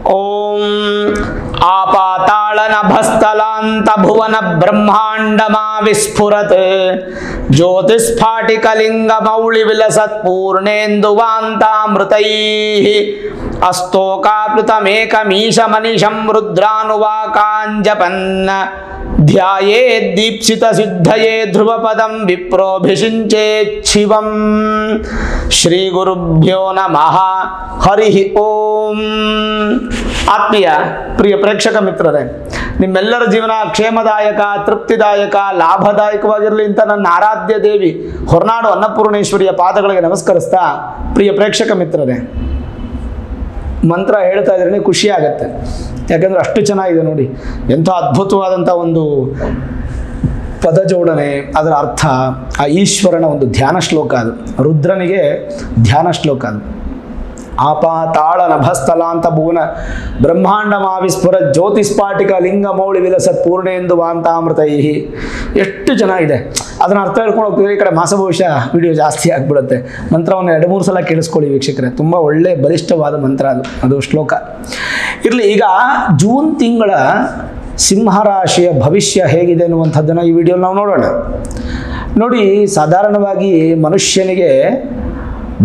ಓಂ ಆಪಾತಾಳನಭಸ್ಥಲಾಂತ ಭುವನ ಬ್ರಹ್ಮಾಂಡಮಾ ವಿಸ್ಫುರತ್ ಜ್ಯೋತಿಸ್ಫಾಟಿಕಲಿಂಗ ಮೌಳಿ ವಿಲಸತ್ ಪೂರ್ಣೇಂದುವಾಂತಾಮೃತೈಃ ಅಸ್ತೋಕಾಪ್ಲುತಮೇಕಮೀಶ ಮನಿಷಂ ರುದ್ರಾನುವಾಕಾಂಜಪನ್ ಧ್ಯಾಯೇದ್ದೀಪ್ಸಿತ ಸಿದ್ಧಯೇ ಧ್ರುವಪದಂ ವಿಪ್ರೋಭಿಷಿಂಚೇಚ್ಛಿವಂ. ಶ್ರೀ ಗುರುಭ್ಯೋ ನಮಃ. ಹರಿ ಓಂ. ಆತ್ಮೀಯ ಪ್ರಿಯ ಪ್ರೇಕ್ಷಕ ಮಿತ್ರರೇ, ನಿಮ್ಮೆಲ್ಲರ ಜೀವನ ಕ್ಷೇಮದಾಯಕ, ತೃಪ್ತಿದಾಯಕ, ಲಾಭದಾಯಕವಾಗಿರಲಿ ಅಂತ ನನ್ನ ಆರಾಧ್ಯ ದೇವಿ ಹೊರನಾಡು ಅನ್ನಪೂರ್ಣೇಶ್ವರಿಯ ಪಾದಗಳಿಗೆ ನಮಸ್ಕರಿಸ್ತಾ, ಪ್ರಿಯ ಪ್ರೇಕ್ಷಕ ಮಿತ್ರರೇ, ಮಂತ್ರ ಹೇಳ್ತಾ ಇದ್ರೇ ಖುಷಿ ಆಗತ್ತೆ. ಯಾಕಂದರೆ ಅಷ್ಟು ಚೆನ್ನಾಗಿದೆ ನೋಡಿ, ಎಂಥ ಅದ್ಭುತವಾದಂಥ ಒಂದು ಪದ ಜೋಡಣೆ, ಅದರ ಅರ್ಥ, ಆ ಈಶ್ವರನ ಒಂದು ಧ್ಯಾನ ಶ್ಲೋಕ ಅದು, ರುದ್ರನಿಗೆ ಧ್ಯಾನ ಶ್ಲೋಕ ಅದು. ಆಪಾತಾಳ ನಭಸ್ಥಲಾಂತ ಭುವನ ಬ್ರಹ್ಮಾಂಡಮಾವಿಸ್ಫುರ ಜ್ಯೋತಿಸ್ಫಾಟಿಕ ಲಿಂಗ ಮೌಳಿ ವಿಲಸತ್ ಪೂರ್ಣೇಂದು ವಾಂತಾಮೃತೈಹಿ. ಎಷ್ಟು ಚೆನ್ನಾಗಿದೆ. ಅದನ್ನು ಅರ್ಥ ಹೇಳ್ಕೊಂಡು ಹೋಗ್ತಿದ್ರೆ ಈ ಕಡೆ ಮಾಸ ಭವಿಷ್ಯ ವಿಡಿಯೋ ಜಾಸ್ತಿ ಆಗಿಬಿಡುತ್ತೆ. ಮಂತ್ರವನ್ನು 2-3 ಸಲ ಕೇಳಿಸ್ಕೊಳ್ಳಿ ವೀಕ್ಷಕರೇ, ತುಂಬ ಒಳ್ಳೆ ಬಲಿಷ್ಠವಾದ ಮಂತ್ರ ಅದು ಶ್ಲೋಕ ಇರಲಿ. ಈಗ ಜೂನ್ ತಿಂಗಳ ಸಿಂಹರಾಶಿಯ ಭವಿಷ್ಯ ಹೇಗಿದೆ ಅನ್ನುವಂಥದ್ದನ್ನು ಈ ವಿಡಿಯೋಲಿ ನಾವು ನೋಡೋಣ. ನೋಡಿ, ಸಾಧಾರಣವಾಗಿ ಮನುಷ್ಯನಿಗೆ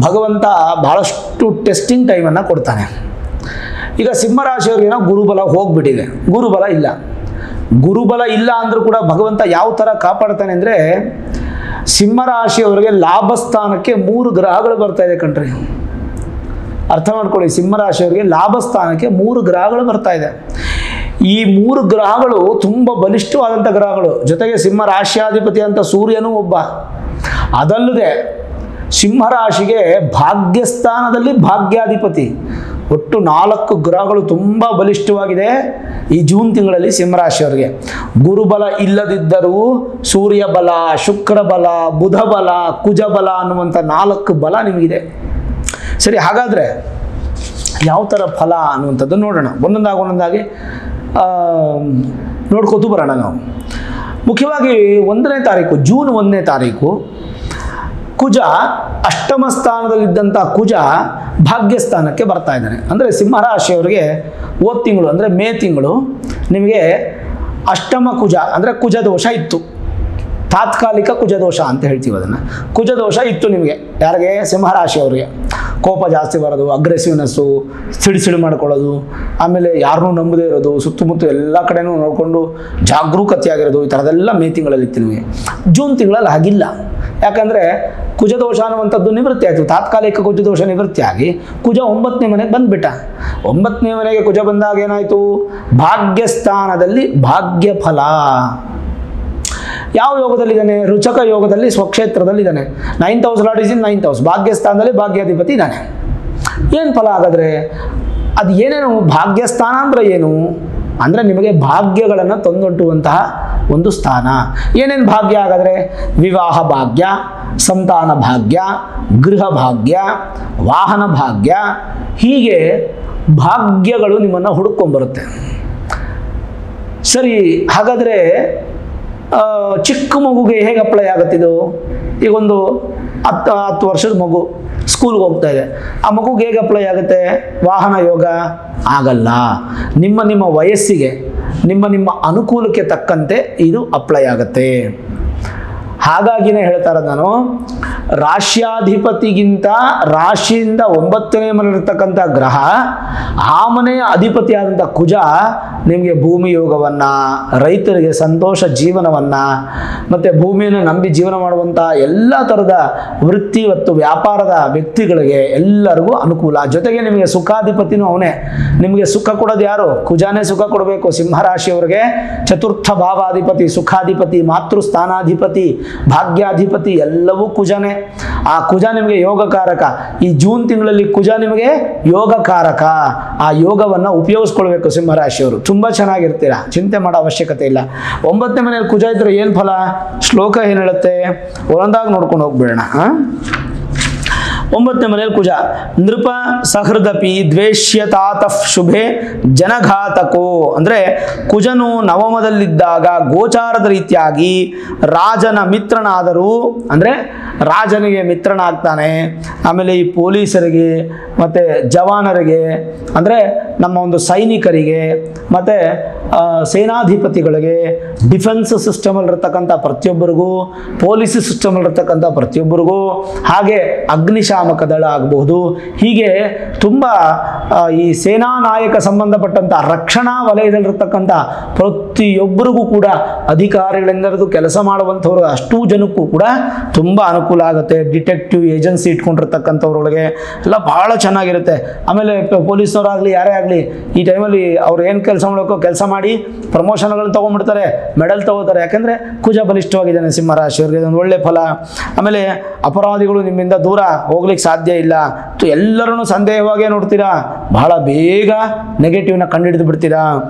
ಭಗವಂತ ಬಹಳಷ್ಟು ಟೆಸ್ಟಿಂಗ್ ಟೈಮನ್ನು ಕೊಡ್ತಾನೆ. ಈಗ ಸಿಂಹರಾಶಿಯವರಿಗೇನೋ ಗುರುಬಲ ಹೋಗ್ಬಿಟ್ಟಿದೆ, ಗುರುಬಲ ಇಲ್ಲ. ಗುರುಬಲ ಇಲ್ಲ ಅಂದರೂ ಕೂಡ ಭಗವಂತ ಯಾವ ಥರ ಕಾಪಾಡ್ತಾನೆ ಅಂದರೆ, ಸಿಂಹರಾಶಿಯವರಿಗೆ ಲಾಭಸ್ಥಾನಕ್ಕೆ 3 ಗ್ರಹಗಳು ಬರ್ತಾ ಇದೆ ಕಣ್ರಿ. ಅರ್ಥ ಮಾಡ್ಕೊಳ್ಳಿ, ಸಿಂಹರಾಶಿಯವರಿಗೆ ಲಾಭಸ್ಥಾನಕ್ಕೆ 3 ಗ್ರಹಗಳು ಬರ್ತಾ ಇದೆ. ಈ 3 ಗ್ರಹಗಳು ತುಂಬ ಬಲಿಷ್ಠವಾದಂಥ ಗ್ರಹಗಳು. ಜೊತೆಗೆ ಸಿಂಹರಾಶಿಯಾಧಿಪತಿ ಅಂತ ಸೂರ್ಯನೂ ಒಬ್ಬ. ಅದಲ್ಲದೆ ಸಿಂಹರಾಶಿಗೆ ಭಾಗ್ಯಸ್ಥಾನದಲ್ಲಿ ಭಾಗ್ಯಾಧಿಪತಿ, ಒಟ್ಟು 4 ಗ್ರಹಗಳು ತುಂಬ ಬಲಿಷ್ಠವಾಗಿದೆ ಈ ಜೂನ್ ತಿಂಗಳಲ್ಲಿ ಸಿಂಹರಾಶಿಯವರಿಗೆ. ಗುರುಬಲ ಇಲ್ಲದಿದ್ದರೂ ಸೂರ್ಯ ಬಲ, ಶುಕ್ರ ಬಲ, ಬುಧ ಬಲ, ಕುಜ ಬಲ ಅನ್ನುವಂಥ 4 ಬಲ ನಿಮಗಿದೆ. ಸರಿ, ಹಾಗಾದರೆ ಯಾವ ಥರ ಫಲ ಅನ್ನುವಂಥದ್ದು ನೋಡೋಣ. ಒಂದೊಂದಾಗಿ ನೋಡ್ಕೋತು ಬರೋಣ ನಾವು. ಮುಖ್ಯವಾಗಿ 1ನೇ ತಾರೀಕು, ಜೂನ್ 1ನೇ ತಾರೀಕು ಕುಜ ಅಷ್ಟಮ ಸ್ಥಾನದಲ್ಲಿದ್ದಂಥ ಕುಜ ಭಾಗ್ಯಸ್ಥಾನಕ್ಕೆ ಬರ್ತಾ ಇದ್ದಾನೆ. ಅಂದರೆ ಸಿಂಹರಾಶಿಯವರಿಗೆ ಹೋದ ತಿಂಗಳು ಅಂದರೆ ಮೇ ತಿಂಗಳು ನಿಮಗೆ ಅಷ್ಟಮ ಕುಜ ಅಂದರೆ ಕುಜದೋಷ ಇತ್ತು. ತಾತ್ಕಾಲಿಕ ಕುಜದೋಷ ಅಂತ ಹೇಳ್ತೀವಿ ಅದನ್ನು. ಕುಜದೋಷ ಇತ್ತು ನಿಮಗೆ. ಯಾರಿಗೆ? ಸಿಂಹರಾಶಿಯವರಿಗೆ. ಕೋಪ ಜಾಸ್ತಿ ಬರೋದು, ಅಗ್ರೆಸಿವ್ನೆಸ್ಸು, ಸಿಡಿಸಿಡಿ ಮಾಡ್ಕೊಳ್ಳೋದು, ಆಮೇಲೆ ಯಾರನ್ನೂ ನಂಬದೇ ಇರೋದು, ಸುತ್ತಮುತ್ತ ಎಲ್ಲ ಕಡೆನೂ ನೋಡಿಕೊಂಡು ಜಾಗರೂಕತೆಯಾಗಿರೋದು, ಈ ಥರದೆಲ್ಲ ಮೇ ತಿಂಗಳಲ್ಲಿ ಇತ್ತು ನಿಮಗೆ. ಜೂನ್ ತಿಂಗಳಲ್ಲಿ ಹಾಗಿಲ್ಲ. ಯಾಕಂದರೆ ಕುಜದೋಷ ಅನ್ನುವಂಥದ್ದು ನಿವೃತ್ತಿ ಆಯಿತು. ತಾತ್ಕಾಲಿಕ ಕುಜದೋಷ ನಿವೃತ್ತಿಯಾಗಿ ಕುಜ 9ನೇ ಮನೆಗೆ ಬಂದುಬಿಟ್ಟ. 9ನೇ ಮನೆಗೆ ಕುಜ ಬಂದಾಗ ಏನಾಯಿತು? ಭಾಗ್ಯಸ್ಥಾನದಲ್ಲಿ ಭಾಗ್ಯ ಫಲ. ಯಾವ ಯೋಗದಲ್ಲಿದ್ದಾನೆ? ರುಚಕ ಯೋಗದಲ್ಲಿ, ಸ್ವಕ್ಷೇತ್ರದಲ್ಲಿದ್ದಾನೆ. 9th house lord is in 9th house. ಭಾಗ್ಯಸ್ಥಾನದಲ್ಲಿ ಭಾಗ್ಯಾಧಿಪತಿ ಇದ್ದಾನೆ. ಏನು ಫಲ ಹಾಗಾದರೆ? ಅದು ಏನೇನು ಭಾಗ್ಯಸ್ಥಾನ ಅಂದರೆ ಏನು ಅಂದರೆ ನಿಮಗೆ ಭಾಗ್ಯಗಳನ್ನು ತಂದೊಡ್ಡುವಂತಹ ಒಂದು ಸ್ಥಾನ. ಏನೇನು ಭಾಗ್ಯ ಹಾಗಾದರೆ? ವಿವಾಹ ಭಾಗ್ಯ, ಸಂತಾನ ಭಾಗ್ಯ, ಗೃಹ ಭಾಗ್ಯ, ವಾಹನ ಭಾಗ್ಯ, ಹೀಗೆ ಭಾಗ್ಯಗಳು ನಿಮ್ಮನ್ನು ಹುಡುಕೊಂಬರುತ್ತೆ. ಸರಿ, ಹಾಗಾದರೆ ಚಿಕ್ಕ ಮಗುಗೆ ಹೇಗೆ ಅಪ್ಲೈ ಆಗುತ್ತಿದ್ದು? ಈಗ ಒಂದು 10 ವರ್ಷದ ಮಗು ಸ್ಕೂಲ್ಗೆ ಹೋಗ್ತಾ ಇದೆ. ಆ ಮಗುಗೆ ಹೇಗೆ ಅಪ್ಲೈ ಆಗುತ್ತೆ? ವಾಹನ ಯೋಗ ಆಗಲ್ಲ. ನಿಮ್ಮ ವಯಸ್ಸಿಗೆ, ನಿಮ್ಮ ಅನುಕೂಲಕ್ಕೆ ತಕ್ಕಂತೆ ಇದು ಅಪ್ಲೈ ಆಗುತ್ತೆ. ಹಾಗಾಗಿನೇ ಹೇಳ್ತಾ ಇರೋದು ನಾನು, ರಾಶ್ಯಾಧಿಪತಿಗಿಂತ ರಾಶಿಯಿಂದ 9ನೇ ಮನೆಯಲ್ಲಿರ್ತಕ್ಕಂಥ ಗ್ರಹ, ಆ ಮನೆಯ ಅಧಿಪತಿಯಾದಂಥ ಕುಜ ನಿಮಗೆ ಭೂಮಿ ಯೋಗವನ್ನು, ರೈತರಿಗೆ ಸಂತೋಷ ಜೀವನವನ್ನು, ಮತ್ತು ಭೂಮಿಯನ್ನು ನಂಬಿ ಜೀವನ ಮಾಡುವಂಥ ಎಲ್ಲ ಥರದ ವೃತ್ತಿ ಮತ್ತು ವ್ಯಾಪಾರದ ವ್ಯಕ್ತಿಗಳಿಗೆ ಎಲ್ಲರಿಗೂ ಅನುಕೂಲ. ಜೊತೆಗೆ ನಿಮಗೆ ಸುಖಾಧಿಪತಿನೂ ಅವನೇ. ನಿಮಗೆ ಸುಖ ಕೊಡೋದು ಯಾರು? ಕುಜಾನೇ ಸುಖ ಕೊಡಬೇಕು. ಸಿಂಹರಾಶಿಯವರಿಗೆ ಚತುರ್ಥ ಭಾವಾಧಿಪತಿ, ಸುಖಾಧಿಪತಿ, ಮಾತೃಸ್ಥಾನಾಧಿಪತಿ, ಭಾಗ್ಯಾಧಿಪತಿ ಎಲ್ಲವೂ ಕುಜನೇ. ಆ ಕುಜ ನಿಮಗೆ ಯೋಗಕಾರಕ. ಈ ಜೂನ್ ತಿಂಗಳಲ್ಲಿ ಕುಜ ನಿಮಗೆ ಯೋಗಕಾರಕ. ಆ ಯೋಗವನ್ನು ಉಪಯೋಗಿಸ್ಕೊಳ್ಬೇಕು ಸಿಂಹರಾಶಿಯವರು. ತುಂಬ ಚೆನ್ನಾಗಿರ್ತೀರಾ, ಚಿಂತೆ ಮಾಡೋ ಅವಶ್ಯಕತೆ ಇಲ್ಲ. 9ನೇ ಮನೆಯಲ್ಲಿ ಕುಜ ಇದ್ರೆ ಏನು ಫಲ? ಶ್ಲೋಕ ಏನು ಹೇಳುತ್ತೆ? ಒಂದೊಂದಾಗಿ ನೋಡ್ಕೊಂಡು ಹೋಗ್ಬಿಡೋಣ. 9ನೇ ಮನೆಯಲ್ಲಿ ಕುಜ. ನೃಪ ಸಹೃದಪಿ ದ್ವೇಷ್ಯತಾತಃ ಶುಭೆ ಜನಘಾತಕೋ. ಅಂದರೆ ಕುಜನು ನವಮದಲ್ಲಿದ್ದಾಗ ಗೋಚಾರದ ರೀತಿಯಾಗಿ ರಾಜನ ಮಿತ್ರನಾದರೂ, ಅಂದರೆ ರಾಜನಿಗೆ ಮಿತ್ರನಾಗ್ತಾನೆ. ಆಮೇಲೆ ಈ ಪೊಲೀಸರಿಗೆ ಮತ್ತು ಜವಾನರಿಗೆ, ಅಂದರೆ ನಮ್ಮ ಒಂದು ಸೈನಿಕರಿಗೆ ಮತ್ತು ಸೇನಾಧಿಪತಿಗಳಿಗೆ, ಡಿಫೆನ್ಸ್ ಸಿಸ್ಟಮಲ್ಲಿರ್ತಕ್ಕಂಥ ಪ್ರತಿಯೊಬ್ಬರಿಗೂ, ಪೊಲೀಸ್ ಸಿಸ್ಟಮಲ್ಲಿರ್ತಕ್ಕಂಥ ಪ್ರತಿಯೊಬ್ಬರಿಗೂ, ಹಾಗೆ ಅಗ್ನಿಶಾಮಕ ದಳ ಆಗಬಹುದು, ಹೀಗೆ ತುಂಬ ಈ ಸೇನಾ ನಾಯಕ ಸಂಬಂಧಪಟ್ಟಂಥ ರಕ್ಷಣಾ ವಲಯದಲ್ಲಿರ್ತಕ್ಕಂಥ ಪ್ರತಿಯೊಬ್ಬರಿಗೂ ಕೂಡ ಅಧಿಕಾರಿಗಳೆಂದರದು ಕೆಲಸ ಮಾಡುವಂಥವ್ರು ಅಷ್ಟೂ ಜನಕ್ಕೂ ಕೂಡ ತುಂಬ ಅನುಕೂಲ ಆಗುತ್ತೆ. ಡಿಟೆಕ್ಟಿವ್ ಏಜೆನ್ಸಿ ಇಟ್ಕೊಂಡಿರ್ತಕ್ಕಂಥವ್ರೊಳಗೆ ಎಲ್ಲ ಭಾಳ ಚೆನ್ನಾಗಿರುತ್ತೆ. ಆಮೇಲೆ ಪೊಲೀಸ್ನವರಾಗಲಿ ಯಾರೇ ಆಗಲಿ ಈ ಟೈಮಲ್ಲಿ ಅವ್ರು ಏನು ಕೆಲಸ ಮಾಡಬೇಕೋ ಕೆಲಸ ಮಾಡಿ ಪ್ರಮೋಷನ್ಗಳನ್ನ ತೊಗೊಂಡ್ಬಿಡ್ತಾರೆ, ಮೆಡಲ್ ತೊಗೋತಾರೆ. ಯಾಕೆಂದರೆ ಕುಜ ಬಲಿಷ್ಠವಾಗಿದ್ದಾನೆ ಸಿಂಹರಾಶಿಯವರಿಗೆ, ಒಂದು ಒಳ್ಳೆ ಫಲ. ಆಮೇಲೆ ಅಪರಾಧಿಗಳು ನಿಮ್ಮಿಂದ ದೂರ ಹೋಗ್ಲಿಕ್ಕೆ ಸಾಧ್ಯ ಇಲ್ಲ. ಎಲ್ಲರೂ ಸಂದೇಹವಾಗೇ ನೋಡ್ತೀರಾ, ಬಹಳ ಬೇಗ ನೆಗೆಟಿವ್ನ ಕಂಡುಹಿಡಿದು ಬಿಡ್ತೀರಾ.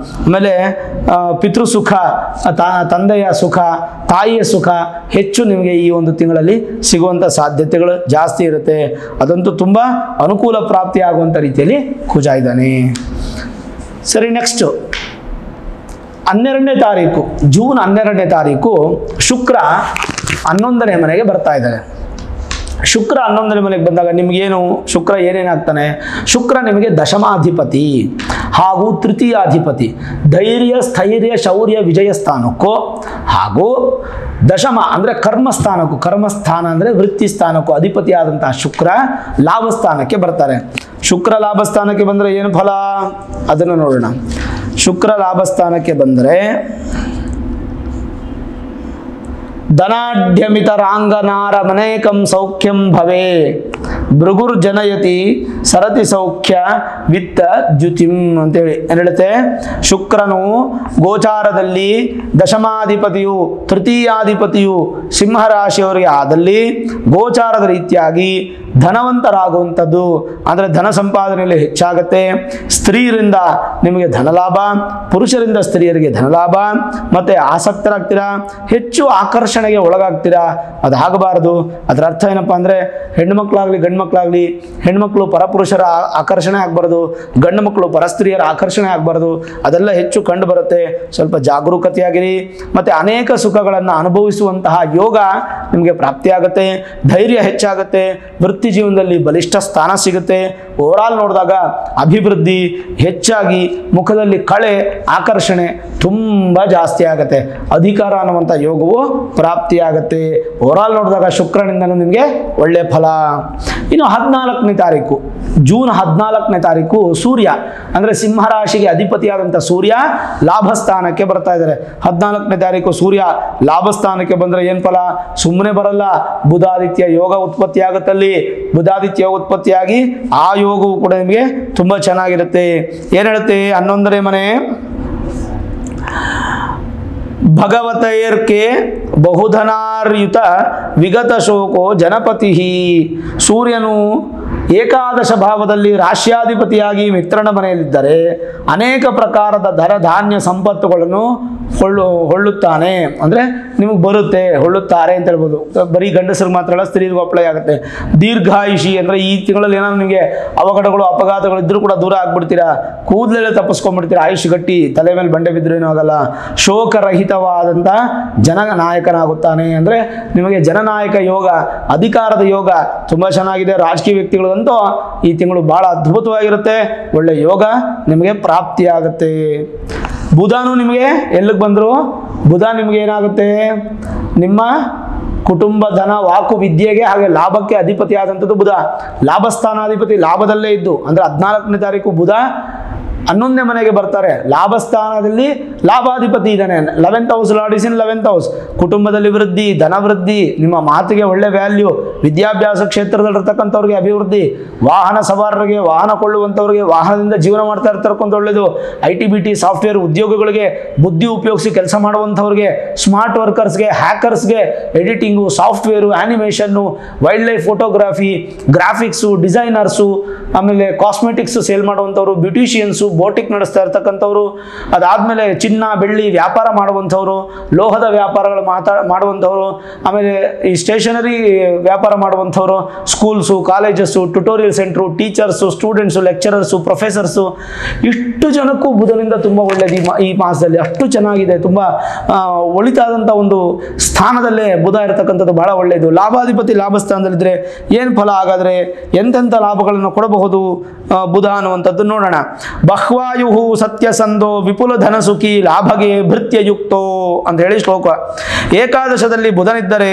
ಆಮೇಲೆ ಪಿತೃಸುಖ, ತಂದೆಯ ಸುಖ, ತಾಯಿಯ ಸುಖ ಹೆಚ್ಚು ನಿಮಗೆ ಈ ಒಂದು ತಿಂಗಳಲ್ಲಿ ಸಿಗುವಂಥ ಸಾಧ್ಯತೆಗಳು ಜಾಸ್ತಿ ಇರುತ್ತೆ. ಅದಂತೂ ತುಂಬ ಅನುಕೂಲ ಪ್ರಾಪ್ತಿ ಆಗುವಂಥ ರೀತಿಯಲ್ಲಿ ಕುಜ ಇದ್ದಾನೆ. ಸರಿ, ನೆಕ್ಸ್ಟು 12ನೇ ತಾರೀಕು, ಜೂನ್ 12ನೇ ತಾರೀಕು ಶುಕ್ರ 11ನೇ ಮನೆಗೆ ಬರ್ತಾ ಇದ್ದಾರೆ. ಶುಕ್ರ 11ನೇ ಮನೆಗೆ ಬಂದಾಗ ನಿಮಗೇನು ಶುಕ್ರ ಏನೇನಾಗ್ತಾನೆ? ಶುಕ್ರ ನಿಮಗೆ ದಶಮಾಧಿಪತಿ ಹಾಗೂ ತೃತೀಯಾಧಿಪತಿ, ಧೈರ್ಯ ಸ್ಥೈರ್ಯ ಶೌರ್ಯ ವಿಜಯ ಸ್ಥಾನಕ್ಕೂ, ಹಾಗೂ ದಶಮ ಅಂದರೆ ಕರ್ಮಸ್ಥಾನಕ್ಕೂ, ಕರ್ಮಸ್ಥಾನ ಅಂದರೆ ವೃತ್ತಿ ಸ್ಥಾನಕ್ಕೂ ಅಧಿಪತಿಯಾದಂತಹ ಶುಕ್ರ ಲಾಭಸ್ಥಾನಕ್ಕೆ ಬರ್ತಾರೆ. ಶುಕ್ರ ಲಾಭಸ್ಥಾನಕ್ಕೆ ಬಂದರೆ ಏನು ಫಲ ಅದನ್ನು ನೋಡೋಣ. ಶುಕ್ರ ಲಾಭಸ್ಥಾನಕ್ಕೆ ಬಂದರೆ ಧನಾಢ್ಯಮಿತರಾಂಗನಾರಮನೇಕಂ ಸೌಖ್ಯಂ ಭವೇ ಭೃಗುರ್ಜನಯತಿ ಸರತಿ ಸೌಖ್ಯ ವಿತ್ತ ದ್ಯುತಿಂ ಅಂತೇಳಿ ಏನು ಹೇಳುತ್ತೆ? ಶುಕ್ರನು ಗೋಚಾರದಲ್ಲಿ ದಶಮಾಧಿಪತಿಯು ತೃತೀಯಾಧಿಪತಿಯು ಸಿಂಹರಾಶಿಯವರಿಗೆ ಆದಲ್ಲಿ ಗೋಚಾರದ ರೀತಿಯಾಗಿ ಧನವಂತರಾಗುವಂಥದ್ದು, ಅಂದರೆ ಧನ ಸಂಪಾದನೆಯಲ್ಲಿ ಹೆಚ್ಚಾಗುತ್ತೆ. ಸ್ತ್ರೀಯರಿಂದ ನಿಮಗೆ ಧನಲಾಭ, ಪುರುಷರಿಂದ ಸ್ತ್ರೀಯರಿಗೆ ಧನಲಾಭ, ಮತ್ತು ಆಸಕ್ತರಾಗ್ತೀರಾ, ಹೆಚ್ಚು ಆಕರ್ಷಣೆಗೆ ಒಳಗಾಗ್ತೀರಾ. ಅದಾಗಬಾರದು. ಅದರ ಅರ್ಥ ಏನಪ್ಪ ಅಂದರೆ ಹೆಣ್ಣುಮಕ್ಕಳಾಗಲಿ ಗಂಡು ಮಕ್ಕಳಾಗಲಿ, ಹೆಣ್ಮಕ್ಳು ಪರಪುರುಷರ ಆಕರ್ಷಣೆ ಆಗಬಾರ್ದು, ಗಂಡು ಮಕ್ಕಳು ಪರಸ್ತ್ರೀಯರ ಆಕರ್ಷಣೆ ಆಗಬಾರ್ದು. ಅದೆಲ್ಲ ಹೆಚ್ಚು ಕಂಡು ಬರುತ್ತೆ. ಸ್ವಲ್ಪ ಜಾಗರೂಕತೆಯಾಗಿರಿ. ಮತ್ತು ಅನೇಕ ಸುಖಗಳನ್ನು ಅನುಭವಿಸುವಂತಹ ಯೋಗ ನಿಮಗೆ ಪ್ರಾಪ್ತಿಯಾಗುತ್ತೆ. ಧೈರ್ಯ ಹೆಚ್ಚಾಗುತ್ತೆ. ವೃತ್ತಿ ಜೀವನದಲ್ಲಿ ಬಲಿಷ್ಠ ಸ್ಥಾನ ಸಿಗುತ್ತೆ. ಓವರಾಲ್ ನೋಡಿದಾಗ ಅಭಿವೃದ್ಧಿ ಹೆಚ್ಚಾಗಿ, ಮುಖದಲ್ಲಿ ಕಳೆ ಆಕರ್ಷಣೆ ತುಂಬ ಜಾಸ್ತಿ ಆಗುತ್ತೆ. ಅಧಿಕಾರ ಅನ್ನುವಂಥ ಯೋಗವು ಪ್ರಾಪ್ತಿಯಾಗುತ್ತೆ. ಓವರಾಲ್ ನೋಡಿದಾಗ ಶುಕ್ರನಿಂದನೂ ನಿಮಗೆ ಒಳ್ಳೆಯ ಫಲ. ಇನ್ನು 14ನೇ ತಾರೀಕು, ಜೂನ್ 14ನೇ ತಾರೀಕು ಸೂರ್ಯ ಅಂದರೆ ಸಿಂಹರಾಶಿಗೆ ಅಧಿಪತಿಯಾದಂಥ ಸೂರ್ಯ ಲಾಭಸ್ಥಾನಕ್ಕೆ ಬರ್ತಾ ಇದ್ದಾರೆ. 14ನೇ ತಾರೀಕು ಸೂರ್ಯ ಲಾಭಸ್ಥಾನಕ್ಕೆ ಬಂದರೆ ಏನು ಫಲ? ಸುಮ್ಮನೆ ಬರಲ್ಲ. ಬುಧಾದಿತ್ಯ ಯೋಗ ಉತ್ಪತ್ತಿ ಆಗುತ್ತಲ್ಲಿ. ಬುಧಾದಿತ್ಯ ಯೋಗ ಉತ್ಪತ್ತಿಯಾಗಿ ಆ ಯೋಗವು ಕೂಡ ನಿಮಗೆ ತುಂಬ ಚೆನ್ನಾಗಿರುತ್ತೆ. ಏನು ಹೇಳುತ್ತೆ? 11ನೇ ಮನೆ ಭಗವತೈರ್ಕೆ ಬಹುಧನಾರ್ಯುತ ವಿಗತ ಶೋಕೋ ಜನಪತಿ. ಸೂರ್ಯನು ಏಕಾದಶ ಭಾವದಲ್ಲಿ ರಾಶ್ಯಾಧಿಪತಿಯಾಗಿ ಮಿತ್ರನ ಮನೆಯಲ್ಲಿದ್ದರೆ ಅನೇಕ ಪ್ರಕಾರದ ಧಾನ್ಯ ಸಂಪತ್ತುಗಳನ್ನು ಹೊಳ್ಳುತ್ತಾನೆ. ಅಂದರೆ ನಿಮಗೆ ಬರುತ್ತೆ, ಹೊಳ್ಳುತ್ತಾರೆ ಅಂತ ಹೇಳ್ಬೋದು. ಬರೀ ಗಂಡಸರಿಗೆ ಮಾತ್ರ ಅಲ್ಲ, ಸ್ತ್ರೀರಿಗೂ ಅಪ್ಲೈ ಆಗುತ್ತೆ. ದೀರ್ಘಾಯುಷಿ ಅಂದರೆ ಈ ತಿಂಗಳಲ್ಲಿ ಏನಾದ್ರು ನಿಮಗೆ ಅವಘಡಗಳು ಅಪಘಾತಗಳು ಇದ್ರೂ ಕೂಡ ದೂರ ಆಗ್ಬಿಡ್ತೀರಾ. ಕೂದಲೆಲ್ಲ ತಪ್ಪಿಸ್ಕೊಂಡ್ಬಿಡ್ತೀರಾ. ಆಯುಷ್ ಗಟ್ಟಿ, ತಲೆ ಮೇಲೆ ಬಂಡೆ ಬಿದ್ದರೂ ಆಗಲ್ಲ. ಶೋಕರಹಿತವಾದಂಥ ಜನನಾಯಕನಾಗುತ್ತಾನೆ. ಅಂದರೆ ನಿಮಗೆ ಜನನಾಯಕ ಯೋಗ, ಅಧಿಕಾರದ ಯೋಗ ತುಂಬ ಚೆನ್ನಾಗಿದೆ. ರಾಜಕೀಯ ವ್ಯಕ್ತಿಗಳಿಗಂತೂ ಈ ತಿಂಗಳು ಭಾಳ ಅದ್ಭುತವಾಗಿರುತ್ತೆ. ಒಳ್ಳೆ ಯೋಗ ನಿಮಗೆ ಪ್ರಾಪ್ತಿಯಾಗುತ್ತೆ. ಬುಧನು ನಿಮಗೆ ಎಲ್ಲಿಗೆ ಬಂದರು? ಬುಧ ನಿಮಗೆ ಏನಾಗುತ್ತೆ? ನಿಮ್ಮ ಕುಟುಂಬ, ಧನ, ವಾಕು, ವಿದ್ಯೆಗೆ ಹಾಗೆ ಲಾಭಕ್ಕೆ ಅಧಿಪತಿ ಆದಂಥದ್ದು ಬುಧ. ಲಾಭಸ್ಥಾನಾಧಿಪತಿ ಲಾಭದಲ್ಲೇ ಇದ್ದು, ಅಂದರೆ 14ನೇ ತಾರೀಕು ಬುಧ 11ನೇ ಮನೆಗೆ ಬರ್ತಾರೆ. ಲಾಭಸ್ಥಾನದಲ್ಲಿ ಲಾಭಾಧಿಪತಿ ಇದ್ದಾನೆ. 11th house lord is in 11th house. ಕುಟುಂಬದಲ್ಲಿ ವೃದ್ಧಿ, ಧನವೃದ್ಧಿ, ನಿಮ್ಮ ಮಾತಿಗೆ ಒಳ್ಳೆ ವ್ಯಾಲ್ಯೂ, ವಿದ್ಯಾಭ್ಯಾಸ ಕ್ಷೇತ್ರದಲ್ಲಿರ್ತಕ್ಕಂಥವ್ರಿಗೆ ಅಭಿವೃದ್ಧಿ, ವಾಹನ ಸವಾರರಿಗೆ, ವಾಹನ ಕೊಳ್ಳುವಂಥವ್ರಿಗೆ, ವಾಹನದಿಂದ ಜೀವನ ಮಾಡ್ತಾ ಇರ್ತಕ್ಕಂಥ ಒಳ್ಳೆಯದು. IT-BT ಸಾಫ್ಟ್ವೇರ್ ಉದ್ಯೋಗಗಳಿಗೆ ಬುದ್ಧಿ ಉಪಯೋಗಿಸಿ ಕೆಲಸ ಮಾಡುವಂಥವ್ರಿಗೆ, ಸ್ಮಾರ್ಟ್ ವರ್ಕರ್ಸ್ಗೆ, ಹ್ಯಾಕರ್ಸ್ಗೆ, editing, software, animation, wildlife photography, graphics, designers, ಆಮೇಲೆ ಕಾಸ್ಮೆಟಿಕ್ಸು ಸೇಲ್ ಮಾಡುವಂಥವ್ರು, ಬ್ಯೂಟಿಷಿಯನ್ಸು, ಬೋಟಿಕ್ ನಡೆಸ್ತಾ ಇರ್ತಕ್ಕಂಥವ್ರು, ಅದಾದಮೇಲೆ ಚಿನ್ನ ಬೆಳ್ಳಿ ವ್ಯಾಪಾರ ಮಾಡುವಂಥವ್ರು, ಲೋಹದ ವ್ಯಾಪಾರಗಳು ಮಾಡುವಂಥವ್ರು, ಆಮೇಲೆ ಈ ಸ್ಟೇಷನರಿ ವ್ಯಾಪಾರ ಮಾಡುವಂಥವ್ರು, schools, colleges, tutorial centre, teachers, students, lecturers, professors, ಇಷ್ಟು ಜನಕ್ಕೂ ಬುಧನಿಂದ ತುಂಬ ಒಳ್ಳೆಯದು ಈ ಮಾಸದಲ್ಲಿ. ಅಷ್ಟು ಚೆನ್ನಾಗಿದೆ, ತುಂಬ ಒಳಿತಾದಂಥ ಒಂದು ಸ್ಥಾನದಲ್ಲೇ ಬುಧ ಇರತಕ್ಕಂಥದ್ದು ಬಹಳ ಒಳ್ಳೆಯದು. ಲಾಭಾಧಿಪತಿ ಲಾಭಸ್ಥಾನದಲ್ಲಿದ್ದರೆ ಏನು ಫಲ, ಹಾಗಾದರೆ ಎಂತೆಂಥ ಲಾಭಗಳನ್ನು ಕೊಡಬಹುದು ಬುಧ ಅನ್ನುವಂಥದ್ದು ನೋಡೋಣ. ಬಹ್ವಾಯು ಸತ್ಯಸಂಧೋ ವಿಪುಲ ಧನಸುಖಿ ಲಾಭಗೆ ಭೃತ್ಯಯುಕ್ತೋ ಅಂತ ಹೇಳಿ ಶ್ಲೋಕ. ಏಕಾದಶದಲ್ಲಿ ಬುಧನಿದ್ದರೆ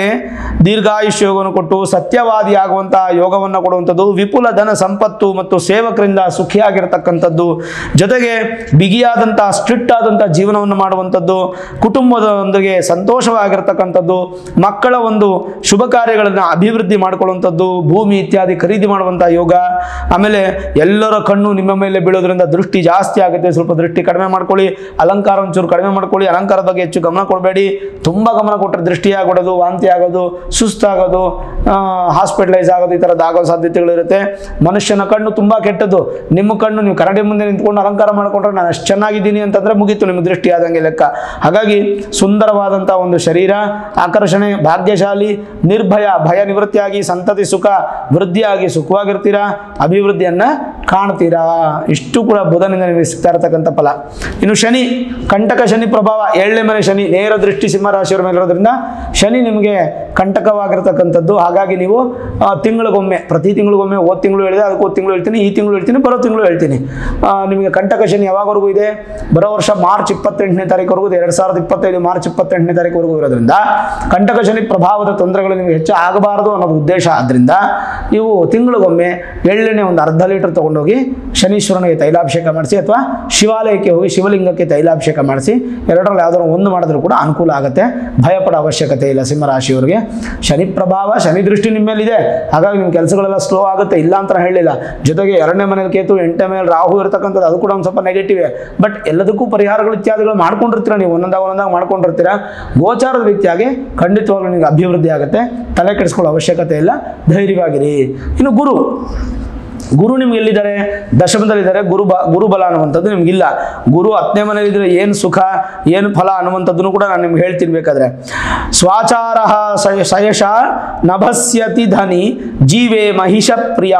ದೀರ್ಘಾಯುಷ್ಯ ಯೋಗವನ್ನು ಕೊಟ್ಟು ಸತ್ಯವಾದಿ ಆಗುವಂತಹ ಯೋಗವನ್ನು ಕೊಡುವಂಥದ್ದು, ವಿಪುಲ ಧನ ಸಂಪತ್ತು ಮತ್ತು ಸೇವಕರಿಂದ ಸುಖಿಯಾಗಿರ್ತಕ್ಕಂಥದ್ದು, ಜೊತೆಗೆ ಬಿಗಿಯಾದಂತಹ ಸ್ಟ್ರಿಕ್ಟ್ ಆದಂತಹ ಜೀವನವನ್ನು ಮಾಡುವಂಥದ್ದು, ಕುಟುಂಬದೊಂದಿಗೆ ಸಂತೋಷವಾಗಿರ್ತಕ್ಕಂಥದ್ದು, ಮಕ್ಕಳ ಒಂದು ಶುಭ ಕಾರ್ಯಗಳನ್ನು ಅಭಿವೃದ್ಧಿ ಮಾಡಿಕೊಳ್ಳುವಂಥದ್ದು, ಭೂಮಿ ಇತ್ಯಾದಿ ಖರೀದಿ ಮಾಡುವಂತಹ ಯೋಗ. ಆಮೇಲೆ ಎಲ್ಲರ ಕಣ್ಣು ನಿಮ್ಮ ಮೇಲೆ ಬೀಳೋದ್ರಿಂದ ದೃಷ್ಟಿ ಜಾಸ್ತಿ ಆಗುತ್ತೆ, ಸ್ವಲ್ಪ ದೃಷ್ಟಿ ಕಡಿಮೆ ಮಾಡ್ಕೊಳ್ಳಿ. ಅಲಂಕಾರ ಒಂಚೂರು ಕಡಿಮೆ ಮಾಡ್ಕೊಳ್ಳಿ, ಅಲಂಕಾರದ ಬಗ್ಗೆ ಹೆಚ್ಚು ಗಮನ ಕೊಡಬೇಡಿ. ತುಂಬ ಗಮನ ಕೊಟ್ಟರೆ ದೃಷ್ಟಿ ಆಗೋದು, ವಾಂತಿ ಆಗೋದು, ಸುಸ್ತಾಗೋದು, ಹಾಸ್ಪಿಟಲೈಸ್ ಆಗೋದು, ಈ ಥರದ್ದು ಆಗೋ ಸಾಧ್ಯತೆಗಳಿರುತ್ತೆ. ಮನುಷ್ಯನ ಕಣ್ಣು ತುಂಬ ಕೆಟ್ಟದ್ದು. ನಿಮ್ಮ ಕಣ್ಣು ನೀವು ಕನ್ನಡಿ ಮುಂದೆ ನಿಂತ್ಕೊಂಡು ಅಲಂಕಾರ ಮಾಡಿಕೊಂಡ್ರೆ ನಾನು ಅಷ್ಟು ಚೆನ್ನಾಗಿದ್ದೀನಿ ಅಂತಂದರೆ ಮುಗೀತು, ನಿಮ್ಮ ದೃಷ್ಟಿ ಆದಂಗೆ ಲೆಕ್ಕ. ಹಾಗಾಗಿ ಸುಂದರವಾದಂಥ ಒಂದು ಶರೀರ, ಆಕರ್ಷಣೆ, ಭಾಗ್ಯಶಾಲಿ, ನಿರ್ಭಯ, ಭಯ ನಿವೃತ್ತಿಯಾಗಿ ಸಂತತಿ ಸುಖ ವೃದ್ಧಿಯಾಗಿ ಸುಖವಾಗಿರ್ತೀರಾ, ಅಭಿವೃದ್ಧಿಯನ್ನು ಕಾಣ್ತೀರಾ. ಇಷ್ಟು ಕೂಡ ಬುಧನಿಂದ ನಿಮಗೆ ಸಿಗ್ತಾ ಇರತಕ್ಕಂಥ ಫಲ. ಇನ್ನು ಶನಿ, ಕಂಟಕ ಶನಿ ಪ್ರಭಾವ, 7ನೇ ಮನೆ ಶನಿ ನೇರ ದೃಷ್ಟಿ ಸಿಂಹರಾಶಿಯವರ ಮೇಲೆ ಇರೋದ್ರಿಂದ ಶನಿ ನಿಮಗೆ ಕಂಟಕವಾಗಿರ್ತಕ್ಕಂಥದ್ದು. ಹಾಗಾಗಿ ನೀವು ತಿಂಗಳಿಗೊಮ್ಮೆ, ಪ್ರತಿ ತಿಂಗಳಿಗೊಮ್ಮೆ, ಹೋದ ತಿಂಗಳು ಹೇಳಿದೆ ಅದಕ್ಕೂ ತಿಂಗಳು ಹೇಳ್ತೀನಿ, ಈ ತಿಂಗಳು ಹೇಳ್ತೀನಿ, ಬರೋ ತಿಂಗಳು ಹೇಳ್ತೀನಿ. ನಿಮಗೆ ಕಂಟಕ ಶನಿ ಯಾವಾಗವರೆಗೂ ಇದೆ? ಬರೋ ವರ್ಷ ಮಾರ್ಚ್ 28ನೇ ತಾರೀಕುವರೆಗೂ, 2025 ಮಾರ್ಚ್ 28ನೇ ತಾರೀಕುವರೆಗೂ ಇರೋದ್ರಿಂದ ಕಂಟಕ ಶನಿ ಪ್ರಭಾವದ ತೊಂದರೆಗಳು ನಿಮಗೆ ಹೆಚ್ಚು ಆಗಬಾರದು ಅನ್ನೋದು ಉದ್ದೇಶ. ಆದ್ದರಿಂದ ನೀವು ತಿಂಗಳಿಗೊಮ್ಮೆ ಎಳ್ಳೆಣ್ಣೆ ಒಂದು ಅರ್ಧ ಲೀಟರ್ ತೊಗೊಂಡೋಗಿ ಶನೀಶ್ವರನಿಗೆ ತೈಲಾಭಿಷೇಕ ಮಾಡಿಸಿ, ಅಥವಾ ಶಿವಾಲಯಕ್ಕೆ ಹೋಗಿ ಶಿವಲಿಂಗಕ್ಕೆ ತೈಲಾಭಿಷೇಕ ಮಾಡಿಸಿ, ಎರಡರಲ್ಲಿ ಯಾವುದಾದ್ರು ಒಂದು ಮಾಡಿದ್ರೂ ಕೂಡ ಅನುಕೂಲ ಆಗುತ್ತೆ. ಭಯಪಡೋ ಅವಶ್ಯಕತೆ ಇಲ್ಲ ಸಿಂಹರಾಶಿಯವರಿಗೆ. ಶನಿ ಪ್ರಭಾವ, ಶನಿ ದೃಷ್ಟಿ ನಿಮ್ಮ ಮೇಲಿದೆ, ಹಾಗಾಗಿ ನಿಮ್ಮ ಕೆಲಸಗಳೆಲ್ಲ ಸ್ಲೋ ಆಗುತ್ತೆ, ಇಲ್ಲ ಅಂತ ಹೇಳಿಲ್ಲ. ಜೊತೆಗೆ 2ನೇ ಮನೇಲಿ ಕೇತು, 8ನೇ ಮನೇಲಿ ರಾಹು ಇರತಕ್ಕಂಥದ್ದು, ಅದು ಕೂಡ ಒಂದು ಸ್ವಲ್ಪ ನೆಗೆಟಿವ್. ಬಟ್ ಎಲ್ಲದಕ್ಕೂ ಪರಿಹಾರಗಳು ಇತ್ಯಾದಿಗಳು ಮಾಡ್ಕೊಂಡಿರ್ತೀರ, ನೀವು ಒಂದೊಂದಾಗ ಮಾಡ್ಕೊಂಡಿರ್ತೀರ. ಗೋಚಾರದ ರೀತಿಯಾಗಿ ಖಂಡಿತವಾಗ್ಲೂ ನಿಮಗೆ ಅಭಿವೃದ್ಧಿ ಆಗುತ್ತೆ, ತಲೆ ಕೆಡಿಸ್ಕೊಳ್ಳೋ ಅವಶ್ಯಕತೆ ಇಲ್ಲ, ಧೈರ್ಯವಾಗಿರಿ. ಇನ್ನು ಗುರು ನಿಮ್ಗೆ ಎಲ್ಲಿದ್ದಾರೆ? ದಶಮದಲ್ಲಿದ್ದಾರೆ. ಗುರುಬಲ ಅನ್ನುವಂಥದ್ದು ನಿಮ್ಗಿಲ್ಲ. ಗುರು 10ನೇ ಮನೆಯಲ್ಲಿದ್ದರೆ ಏನು ಸುಖ, ಏನು ಫಲ ಅನ್ನುವಂಥದ್ದನ್ನು ಕೂಡ ನಾನು ನಿಮ್ಗೆ ಹೇಳ್ತೀನಿ ಬೇಕಾದ್ರೆ. ಸ್ವಾಚಾರ ಸಯಶ ನಭಸ್ಯತಿ ಧನಿ ಜೀವೇ ಮಹಿಷ ಪ್ರಿಯ.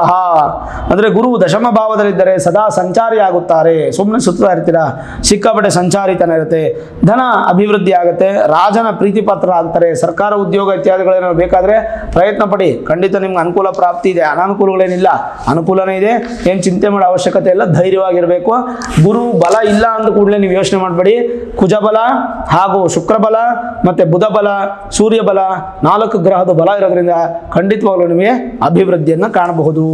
ಅಂದರೆ ಗುರು ದಶಮ ಭಾವದಲ್ಲಿದ್ದರೆ ಸದಾ ಸಂಚಾರಿ ಆಗುತ್ತಾರೆ, ಸುಮ್ಮನೆ ಸುತ್ತಾ ಇರ್ತೀರಾ, ಸಿಕ್ಕಾಪಟ್ಟೆ ಸಂಚಾರಿತನ ಇರುತ್ತೆ, ಧನ ಅಭಿವೃದ್ಧಿ ಆಗುತ್ತೆ, ರಾಜನ ಪ್ರೀತಿ ಪಾತ್ರ ಆಗ್ತಾರೆ, ಸರ್ಕಾರ ಉದ್ಯೋಗ ಇತ್ಯಾದಿಗಳೇನೋ ಬೇಕಾದರೆ ಪ್ರಯತ್ನ ಪಡಿ, ಖಂಡಿತ ನಿಮ್ಗೆ ಅನುಕೂಲ ಪ್ರಾಪ್ತಿ ಇದೆ, ಅನಾನುಕೂಲಗಳೇನಿಲ್ಲ, ಅನುಕೂಲನೇ ಇದೆ, ಏನು ಚಿಂತೆ ಮಾಡೋ ಅವಶ್ಯಕತೆ ಇಲ್ಲ, ಧೈರ್ಯವಾಗಿರಬೇಕು. ಗುರು ಬಲ ಇಲ್ಲ ಅಂದ ಕೂಡಲೇ ನೀವು ಯೋಚನೆ ಮಾಡಬೇಡಿ. ಕುಜಬಲ ಹಾಗೂ ಶುಕ್ರಬಲ ಮತ್ತು ಬುಧ ಬಲ, ಸೂರ್ಯ ಬಲ, 4 ಗ್ರಹದ ಬಲ ಇರೋದ್ರಿಂದ ಖಂಡಿತವಾಗ್ಲೂ ನಿಮಗೆ ಅಭಿವೃದ್ಧಿಯನ್ನು ಕಾಣಬಹುದು.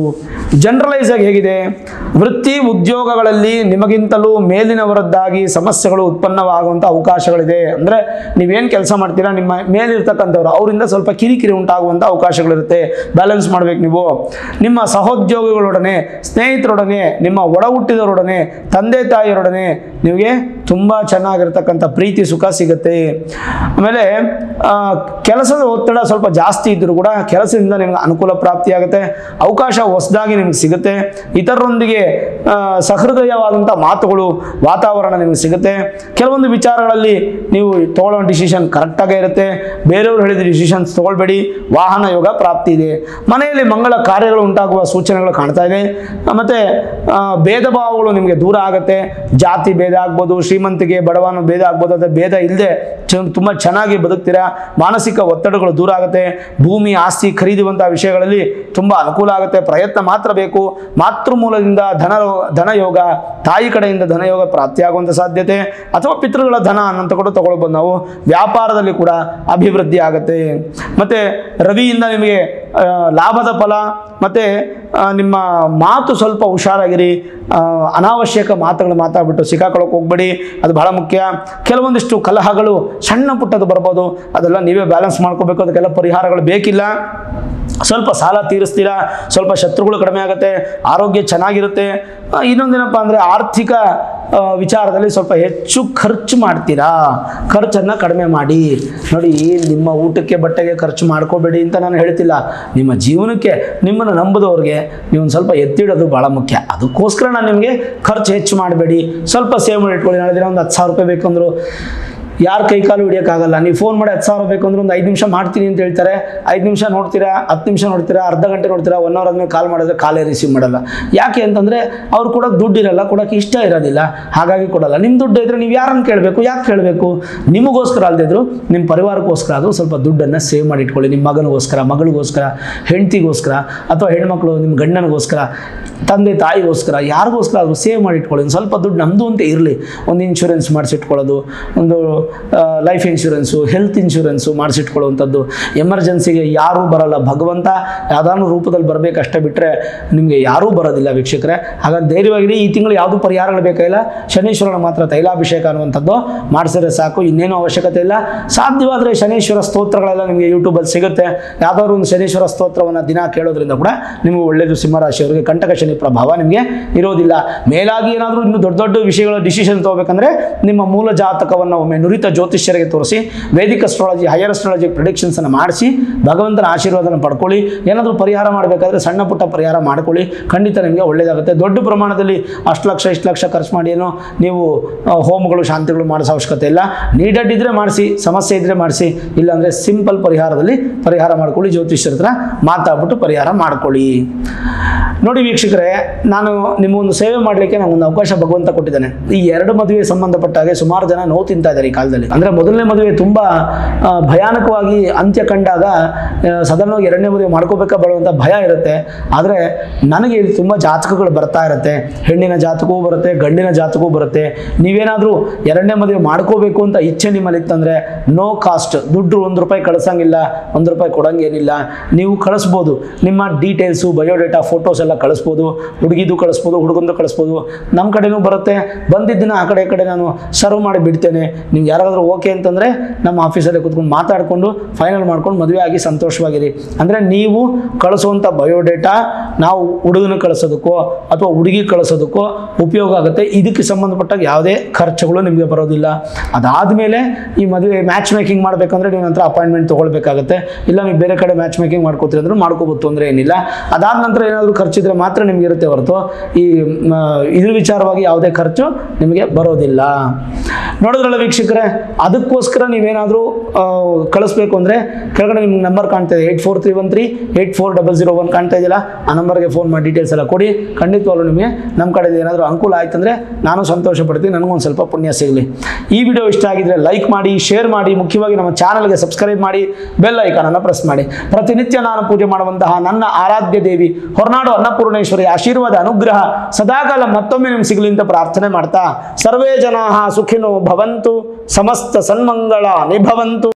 ಜನರಲೈಸ್ ಆಗಿ ಹೇಗಿದೆ? ವೃತ್ತಿ ಉದ್ಯೋಗಗಳಲ್ಲಿ ನಿಮಗಿಂತಲೂ ಮೇಲಿನವರದ್ದಾಗಿ ಸಮಸ್ಯೆಗಳು ಉತ್ಪನ್ನವಾಗುವಂಥ ಅವಕಾಶಗಳಿದೆ. ಅಂದರೆ ನೀವೇನು ಕೆಲಸ ಮಾಡ್ತೀರಾ, ನಿಮ್ಮ ಮೇಲಿರ್ತಕ್ಕಂಥವ್ರು ಅವರಿಂದ ಸ್ವಲ್ಪ ಕಿರಿಕಿರಿ ಉಂಟಾಗುವಂಥ ಅವಕಾಶಗಳಿರುತ್ತೆ. ಬ್ಯಾಲೆನ್ಸ್ ಮಾಡಬೇಕು ನೀವು. ನಿಮ್ಮ ಸಹೋದ್ಯೋಗಿಗಳೊಡನೆ, ಸ್ನೇಹಿತರೊಡನೆ, ನಿಮ್ಮ ಒಡ ಹುಟ್ಟಿದವರೊಡನೆ, ತಂದೆ ತಾಯಿಯರೊಡನೆ ನಿಮಗೆ ತುಂಬ ಚೆನ್ನಾಗಿರ್ತಕ್ಕಂಥ ಪ್ರೀತಿ ಸುಖ ಸಿಗುತ್ತೆ. ಆಮೇಲೆ ಕೆಲಸದ ಒತ್ತಡ ಸ್ವಲ್ಪ ಜಾಸ್ತಿ ಇದ್ದರೂ ಕೂಡ ಕೆಲಸದಿಂದ ನಿಮ್ಗೆ ಅನುಕೂಲ ಪ್ರಾಪ್ತಿಯಾಗುತ್ತೆ, ಅವಕಾಶ ಹೊಸದಾಗಿ ನಿಮ್ಗೆ ಸಿಗುತ್ತೆ, ಇತರರೊಂದಿಗೆ ಸಹೃದಯವಾದಂಥ ಮಾತುಗಳು, ವಾತಾವರಣ ನಿಮಗೆ ಸಿಗುತ್ತೆ. ಕೆಲವೊಂದು ವಿಚಾರಗಳಲ್ಲಿ ನೀವು ತಗೊಳ್ಳೋ ಡಿಸಿಷನ್ ಕರೆಕ್ಟಾಗೇ ಇರುತ್ತೆ, ಬೇರೆಯವರು ಹೇಳಿದ ಡಿಸಿಷನ್ಸ್ ತಗೊಳ್ಬೇಡಿ. ವಾಹನ ಯೋಗ ಪ್ರಾಪ್ತಿ ಇದೆ. ಮನೆಯಲ್ಲಿ ಮಂಗಳ ಕಾರ್ಯಗಳು ಉಂಟಾಗುವ ಸೂಚನೆಗಳು ಕಾಣ್ತಾ ಇದೆ. ಮತ್ತು ಭೇದ ಭಾವಗಳು ನಿಮಗೆ ದೂರ ಆಗುತ್ತೆ. ಜಾತಿ ಭೇದ ಆಗ್ಬೋದು, ಶ್ರೀಮಂತಿಗೆ ಬಡವನ ಭೇದ ಆಗ್ಬೋದು, ಅದು ಭೇದ ಇಲ್ಲದೆ ತುಂಬ ಚೆನ್ನಾಗಿ ಬದುಕ್ತೀರಾ. ಮಾನಸಿಕ ಒತ್ತಡಗಳು ದೂರ ಆಗುತ್ತೆ. ಭೂಮಿ ಆಸ್ತಿ ಖರೀದುವಂಥ ವಿಷಯಗಳಲ್ಲಿ ತುಂಬ ಅನುಕೂಲ ಆಗುತ್ತೆ. ಪ್ರಯತ್ನ ಮಾತ್ರ ಬೇಕು. ಮಾತೃ ಮೂಲದಿಂದ ಧನಯೋಗ, ತಾಯಿ ಕಡೆಯಿಂದ ಧನಯೋಗ ಪ್ರಾಪ್ತಿಯಾಗುವಂಥ ಸಾಧ್ಯತೆ, ಅಥವಾ ಪಿತೃಗಳ ಧನ ಅನ್ನಂತ ಕೂಡ ತಗೊಳ್ಬೋದು ನಾವು. ವ್ಯಾಪಾರದಲ್ಲಿ ಕೂಡ ಅಭಿವೃದ್ಧಿ ಆಗುತ್ತೆ. ಮತ್ತು ರವಿಯಿಂದ ನಿಮಗೆ ಲಾಭದ ಫಲ. ಮತ್ತು ನಿಮ್ಮ ಮಾತು ಸ್ವಲ್ಪ ಹುಷಾರಾಗಿರಿ. ಅನಾವಶ್ಯಕ ಮಾತುಗಳು ಮಾತಾಡ್ಬಿಟ್ಟು ಸಿಕ್ಕಾಕೊಳ್ಳೋಕೆ ಹೋಗ್ಬೇಡಿ, ಅದು ಬಹಳ ಮುಖ್ಯ. ಕೆಲವೊಂದಿಷ್ಟು ಕಲಹಗಳು ಸಣ್ಣ ಪುಟ್ಟದು ಬರ್ಬೋದು, ಅದೆಲ್ಲ ನೀವೇ ಬ್ಯಾಲೆನ್ಸ್ ಮಾಡ್ಕೋಬೇಕು. ಅದಕ್ಕೆಲ್ಲ ಪರಿಹಾರಗಳು ಬೇಕಿಲ್ಲ. ಸ್ವಲ್ಪ ಸಾಲ ತೀರಿಸ್ತೀರಾ, ಸ್ವಲ್ಪ ಶತ್ರುಗಳು ಕಡಿಮೆ ಆಗುತ್ತೆ, ಆರೋಗ್ಯ ಚೆನ್ನಾಗಿರುತ್ತೆ. ಇನ್ನೊಂದೇನಪ್ಪ ಅಂದರೆ ಆರ್ಥಿಕ ವಿಚಾರದಲ್ಲಿ ಸ್ವಲ್ಪ ಹೆಚ್ಚು ಖರ್ಚು ಮಾಡ್ತೀರಾ. ಖರ್ಚನ್ನು ಕಡಿಮೆ ಮಾಡಿ. ನೋಡಿ, ನಿಮ್ಮ ಊಟಕ್ಕೆ ಬಟ್ಟೆಗೆ ಖರ್ಚು ಮಾಡ್ಕೋಬೇಡಿ ಅಂತ ನಾನು ಹೇಳ್ತಿಲ್ಲ. ನಿಮ್ಮ ಜೀವನಕ್ಕೆ ನಿಮ್ಮನ್ನು ನಂಬುದವ್ರಿಗೆ ನೀವು ಒಂದು ಸ್ವಲ್ಪ ಎತ್ತಿಡೋದು ಭಾಳ ಮುಖ್ಯ. ಅದಕ್ಕೋಸ್ಕರ ನಾನು ನಿಮಗೆ ಖರ್ಚು ಹೆಚ್ಚು ಮಾಡಬೇಡಿ, ಸ್ವಲ್ಪ ಸೇವ್ ಮಾಡಿ ಇಟ್ಕೊಳ್ಳಿ. ನಾಳೆ ದಿನ ಒಂದು 10,000 ರೂಪಾಯಿ ಬೇಕಂದ್ರು ಯಾರು ಕೈಕಾಲು ಹಿಡಿಯೋಕ್ಕಾಗಲ್ಲ. ನೀವು ಫೋನ್ ಮಾಡಿ 10,000 ಬೇಕು ಅಂದ್ರೆ ಒಂದು 5 ನಿಮಿಷ ಮಾಡ್ತೀನಿ ಅಂತ ಹೇಳ್ತಾರೆ. 5 ನಿಮಿಷ ನೋಡ್ತೀರಾ, 10 ನಿಮಿಷ ನೋಡ್ತೀರಾ, ಅರ್ಧ ಗಂಟೆ ನೋಡ್ತೀರಾ, 1 ಅವರ್ ಆದ್ಮೇಲೆ ಕಾಲ್ ಮಾಡಿದ್ರೆ ಕಾಲೇ ರಿಸೀವ್ ಮಾಡಲ್ಲ. ಯಾಕೆ ಅಂತಂದರೆ ಅವ್ರು ಕೂಡ ದುಡ್ಡು ಇರಲ್ಲ, ಕೊಡೋಕ್ಕೆ ಇಷ್ಟ ಇರೋದಿಲ್ಲ, ಹಾಗಾಗಿ ಕೊಡಲ್ಲ. ನಿಮ್ಮ ದುಡ್ಡು ಇದ್ದರೆ ನೀವು ಯಾರನ್ನು ಕೇಳಬೇಕು? ಯಾಕೆ ಕೇಳಬೇಕು? ನಿಮಗೋಸ್ಕರ ಅಲ್ಲದಿದ್ರು ನಿಮ್ಮ ಪರಿವಾರಕ್ಕೋಸ್ಕರ ಅದು ಸ್ವಲ್ಪ ದುಡ್ಡನ್ನು ಸೇವ್ ಮಾಡಿ ಇಟ್ಕೊಳ್ಳಿ. ನಿಮ್ಮ ಮಗನಿಗೋಸ್ಕರ, ಮಗಳಿಗೋಸ್ಕರ, ಹೆಂಡತಿಗೋಸ್ಕರ, ಅಥವಾ ಹೆಣ್ಮಕ್ಳು ನಿಮ್ಮ ಗಂಡನಿಗೋಸ್ಕರ, ತಂದೆ ತಾಯಿಗೋಸ್ಕರ, ಯಾರಿಗೋಸ್ಕರ ಅದು ಸೇವ್ ಮಾಡಿ ಇಟ್ಕೊಳ್ಳಿ. ಒಂದು ಸ್ವಲ್ಪ ದುಡ್ಡು ನಮ್ಮದು ಅಂತ ಇರಲಿ. ಒಂದು ಇನ್ಶೂರೆನ್ಸ್ ಮಾಡಿಸಿಟ್ಕೊಳ್ಳೋದು, ಒಂದು ಲೈಫ್ ಇನ್ಶೂರೆನ್ಸು, ಹೆಲ್ತ್ ಇನ್ಶೂರೆನ್ಸು ಮಾಡಿಸಿಟ್ಕೊಳ್ಳುವಂಥದ್ದು. ಎಮರ್ಜೆನ್ಸಿಗೆ ಯಾರೂ ಬರಲ್ಲ, ಭಗವಂತ ಯಾವುದಾದ್ರು ರೂಪದಲ್ಲಿ ಬರಬೇಕಷ್ಟೇ, ಬಿಟ್ಟರೆ ನಿಮಗೆ ಯಾರೂ ಬರೋದಿಲ್ಲ ವೀಕ್ಷಕರೇ. ಹಾಗಾಗಿ ಧೈರ್ಯವಾಗಿರಿ. ಈ ತಿಂಗಳು ಯಾವುದೂ ಪರಿಹಾರಗಳು ಬೇಕಾಗಿಲ್ಲ. ಶನೀಶ್ವರನ ಮಾತ್ರ ತೈಲಾಭಿಷೇಕ ಅನ್ನುವಂಥದ್ದು ಮಾಡಿಸಿದ್ರೆ ಸಾಕು, ಇನ್ನೇನು ಅವಶ್ಯಕತೆ ಇಲ್ಲ. ಸಾಧ್ಯವಾದರೆ ಶನೀಶ್ವರ ಸ್ತೋತ್ರಗಳೆಲ್ಲ ನಿಮಗೆ ಯೂಟ್ಯೂಬಲ್ಲಿ ಸಿಗುತ್ತೆ. ಯಾವುದಾದ್ರು ಒಂದು ಶನೀಶ್ವರ ಸ್ತೋತ್ರವನ್ನು ದಿನ ಕೇಳೋದ್ರಿಂದ ಕೂಡ ನಿಮಗೆ ಒಳ್ಳೆಯದು. ಸಿಂಹರಾಶಿಯವರಿಗೆ ಕಂಟಕ ಶನಿ ಪ್ರಭಾವ ನಿಮಗೆ ಇರೋದಿಲ್ಲ. ಮೇಲಾಗಿ ಏನಾದರೂ ಇನ್ನೂ ದೊಡ್ಡ ದೊಡ್ಡ ವಿಷಯಗಳ ಡಿಸಿಷನ್ ತಗೋಬೇಕಂದ್ರೆ ನಿಮ್ಮ ಮೂಲ ಜಾತಕವನ್ನು ಒಮ್ಮೆ ನುರಿತ ಜ್ಯೋತಿಷ್ಯರಿಗೆ ತೋರಿಸಿ, ವೇದಿಕ್ ಅಸ್ಟ್ರಾಲಜಿ, ಹೈಯರ್ ಅಸ್ಟ್ರಾಲಜಿ ಪ್ರಿಡಿಕ್ಷನ್ಸನ್ನು ಮಾಡಿಸಿ ಭಗವಂತನ ಆಶೀರ್ವಾದನ ಪಡ್ಕೊಳ್ಳಿ. ಏನಾದರೂ ಪರಿಹಾರ ಮಾಡಬೇಕಾದ್ರೆ ಸಣ್ಣ ಪುಟ್ಟ ಪರಿಹಾರ ಮಾಡ್ಕೊಳ್ಳಿ, ಖಂಡಿತ ನಿಮಗೆ ಒಳ್ಳೆಯದಾಗುತ್ತೆ. ದೊಡ್ಡ ಪ್ರಮಾಣದಲ್ಲಿ 1 ಲಕ್ಷ 2 ಲಕ್ಷ ಖರ್ಚು ಮಾಡಿ ಏನೋ ನೀವು ಹೋಮಗಳು ಶಾಂತಿಗಳು ಮಾಡಿಸೋ ಅವಶ್ಯಕತೆ ಇಲ್ಲ. ನೀಡೆಡ್ ಇದ್ದರೆ ಮಾಡಿಸಿ, ಸಮಸ್ಯೆ ಇದ್ದರೆ ಮಾಡಿಸಿ, ಇಲ್ಲಾಂದರೆ ಸಿಂಪಲ್ ಪರಿಹಾರದಲ್ಲಿ ಪರಿಹಾರ ಮಾಡ್ಕೊಳ್ಳಿ. ಜ್ಯೋತಿಷ್ಯರ ಹತ್ರ ಮಾತಾಡ್ಬಿಟ್ಟು ಪರಿಹಾರ ಮಾಡ್ಕೊಳ್ಳಿ. ನೋಡಿ ವೀಕ್ಷಕರೇ, ನಾನು ನಿಮ್ಮೊಂದು ಸೇವೆ ಮಾಡಲಿಕ್ಕೆ ನನಗೊಂದು ಅವಕಾಶ ಭಗವಂತ ಕೊಟ್ಟಿದ್ದಾನೆ. ಈ 2 ಮದುವೆ ಸಂಬಂಧಪಟ್ಟ ಹಾಗೆ ಸುಮಾರು ಜನ ನೋವು ತಿಂತಾ ಇದ್ದಾರೆ ಈ ಕಾಲದಲ್ಲಿ. ಅಂದರೆ ಮೊದಲನೇ ಮದುವೆ ತುಂಬ ಭಯಾನಕವಾಗಿ ಅಂತ್ಯ ಕಂಡಾಗ ಸಾಧಾರಣವಾಗಿ 2ನೇ ಮದುವೆ ಮಾಡ್ಕೋಬೇಕಾ ಬರುವಂಥ ಭಯ ಇರುತ್ತೆ. ಆದರೆ ನನಗೆ ತುಂಬ ಜಾತಕಗಳು ಬರ್ತಾ ಇರುತ್ತೆ. ಹೆಣ್ಣಿನ ಜಾತಕವೂ ಬರುತ್ತೆ, ಗಂಡಿನ ಜಾತಕವೂ ಬರುತ್ತೆ. ನೀವೇನಾದರೂ 2ನೇ ಮದುವೆ ಮಾಡ್ಕೋಬೇಕು ಅಂತ ಇಚ್ಛೆ ನಿಮ್ಮಲ್ಲಿ ಇತ್ತಂದರೆ ನೋ ಕಾಸ್ಟ್, ದುಡ್ಡು 1 ರೂಪಾಯಿ ಕಳಿಸಂಗಿಲ್ಲ, 1 ರೂಪಾಯಿ ಕೊಡಂಗೇನಿಲ್ಲ. ನೀವು ಕಳಿಸ್ಬೋದು, ನಿಮ್ಮ ಡೀಟೇಲ್ಸು, ಬಯೋಡೇಟಾ, ಫೋಟೋಸ್ ಎಲ್ಲ ಕಳಿಸ್ಬೋದು. ಹುಡುಗಿದು ಕಳಿಸ್ಬೋದು, ಹುಡುಗಂದು ಕಳಿಸ್ಬೋದು. ನಮ್ಮ ಕಡೆನೂ ಬರುತ್ತೆ. ಬಂದಿದ್ದನ್ನು ಆ ಕಡೆ ನಾನು ಸರ್ವ್ ಮಾಡಿ ಬಿಡ್ತೇನೆ. ನೀವು ಯಾರಾದರೂ ಓಕೆ ಅಂತಂದರೆ ನಮ್ಮ ಆಫೀಸಲ್ಲೇ ಕೂತ್ಕೊಂಡು ಮಾತಾಡಿಕೊಂಡು ಫೈನಲ್ ಮಾಡ್ಕೊಂಡು ಮದುವೆ ಆಗಿ ಸಂತೋಷವಾಗಿರಿ. ಅಂದರೆ ನೀವು ಕಳಿಸುವಂಥ ಬಯೋಡೇಟಾ ನಾವು ಹುಡುಗನ ಕಳಿಸೋದಕ್ಕೋ ಅಥವಾ ಹುಡುಗಿ ಕಳಿಸೋದಕ್ಕೋ ಉಪಯೋಗ ಆಗುತ್ತೆ. ಇದಕ್ಕೆ ಸಂಬಂಧಪಟ್ಟಾಗ ಯಾವುದೇ ಖರ್ಚುಗಳು ನಿಮಗೆ ಬರೋದಿಲ್ಲ. ಅದಾದಮೇಲೆ ಈ ಮದುವೆ ಮ್ಯಾಚ್ ಮೇಕಿಂಗ್ ಮಾಡಬೇಕಂದ್ರೆ ನೀವು ನಂತರ ಅಪಾಯಿಂಟ್ಮೆಂಟ್ ತೊಗೊಳ್ಬೇಕಾಗುತ್ತೆ. ಇಲ್ಲ ನೀವು ಬೇರೆ ಕಡೆ ಮ್ಯಾಚ್ ಮೇಕಿಂಗ್ ಮಾಡ್ಕೋತೀರಿ ಅಂದ್ರೆ ಮಾಡ್ಕೋಬೋದು, ತೊಂದರೆ ಏನಿಲ್ಲ. ಅದಾದ ನಂತರ ಏನಾದರೂ ಖರ್ಚಿದ್ರೆ ಮಾತ್ರ ನಿಮಗೆ ಇರುತ್ತೆ ಹೊರತು ಈ ಇದ್ರ ವಿಚಾರವಾಗಿ ಯಾವುದೇ ಖರ್ಚು ನಿಮಗೆ ಬರೋದಿಲ್ಲ. ನೋಡಿದ್ರಲ್ಲ ವೀಕ್ಷಕರೇ, ಅದಕ್ಕೋಸ್ಕರ ನೀವೇನಾದರೂ ಕಳಿಸ್ಬೇಕು ಅಂದರೆ ಕೆಳಗಡೆ ನಿಮ್ಗೆ ನಂಬರ್ ಕಾಣ್ತಾ ಇದೆ, 8431384001 ಕಾಣ್ತಾ ಇದೆಯಲ್ಲ, ಆ ನಂಬರ್ಗೆ ಫೋನ್ ಮಾಡಿ ಡೀಟೇಲ್ಸ್ ಎಲ್ಲ ಕೊಡಿ. ಖಂಡಿತವಾಗ್ಲೂ ನಿಮಗೆ ನಮ್ಮ ಕಡೆಯಿಂದ ಏನಾದರೂ ಅನುಕೂಲ ಆಯ್ತಂದರೆ ನಾನು ಸಂತೋಷ ಪಡ್ತೀನಿ, ನನಗೊಂದು ಸ್ವಲ್ಪ ಪುಣ್ಯ ಸಿಗಲಿ. ಈ ವಿಡಿಯೋ ಇಷ್ಟ ಆಗಿದ್ರೆ ಲೈಕ್ ಮಾಡಿ, ಶೇರ್ ಮಾಡಿ, ಮುಖ್ಯವಾಗಿ ನಮ್ಮ ಚಾನಲ್ಗೆ ಸಬ್ಸ್ಕ್ರೈಬ್ ಮಾಡಿ, ಬೆಲ್ ಐಕಾನನ್ನು ಪ್ರೆಸ್ ಮಾಡಿ. ಪ್ರತಿನಿತ್ಯ ನಾನು ಪೂಜೆ ಮಾಡುವಂತಹ ನನ್ನ ಆರಾಧ್ಯ ದೇವಿ ಹೊರನಾಡು ಅನ್ನಪೂರ್ಣೇಶ್ವರಿ ಆಶೀರ್ವಾದ ಅನುಗ್ರಹ ಸದಾಕಾಲ ಮತ್ತೊಮ್ಮೆ ನಿಮ್ಗೆ ಸಿಗಲಿ ಅಂತ ಪ್ರಾರ್ಥನೆ ಮಾಡ್ತಾ, ಸರ್ವೇ ಜನಾಃ ಸುಖಿನೋ ಭವಂತು, ಸಮಸ್ತ ಸನ್ಮಂಗಳ ನಿಭವಂತು.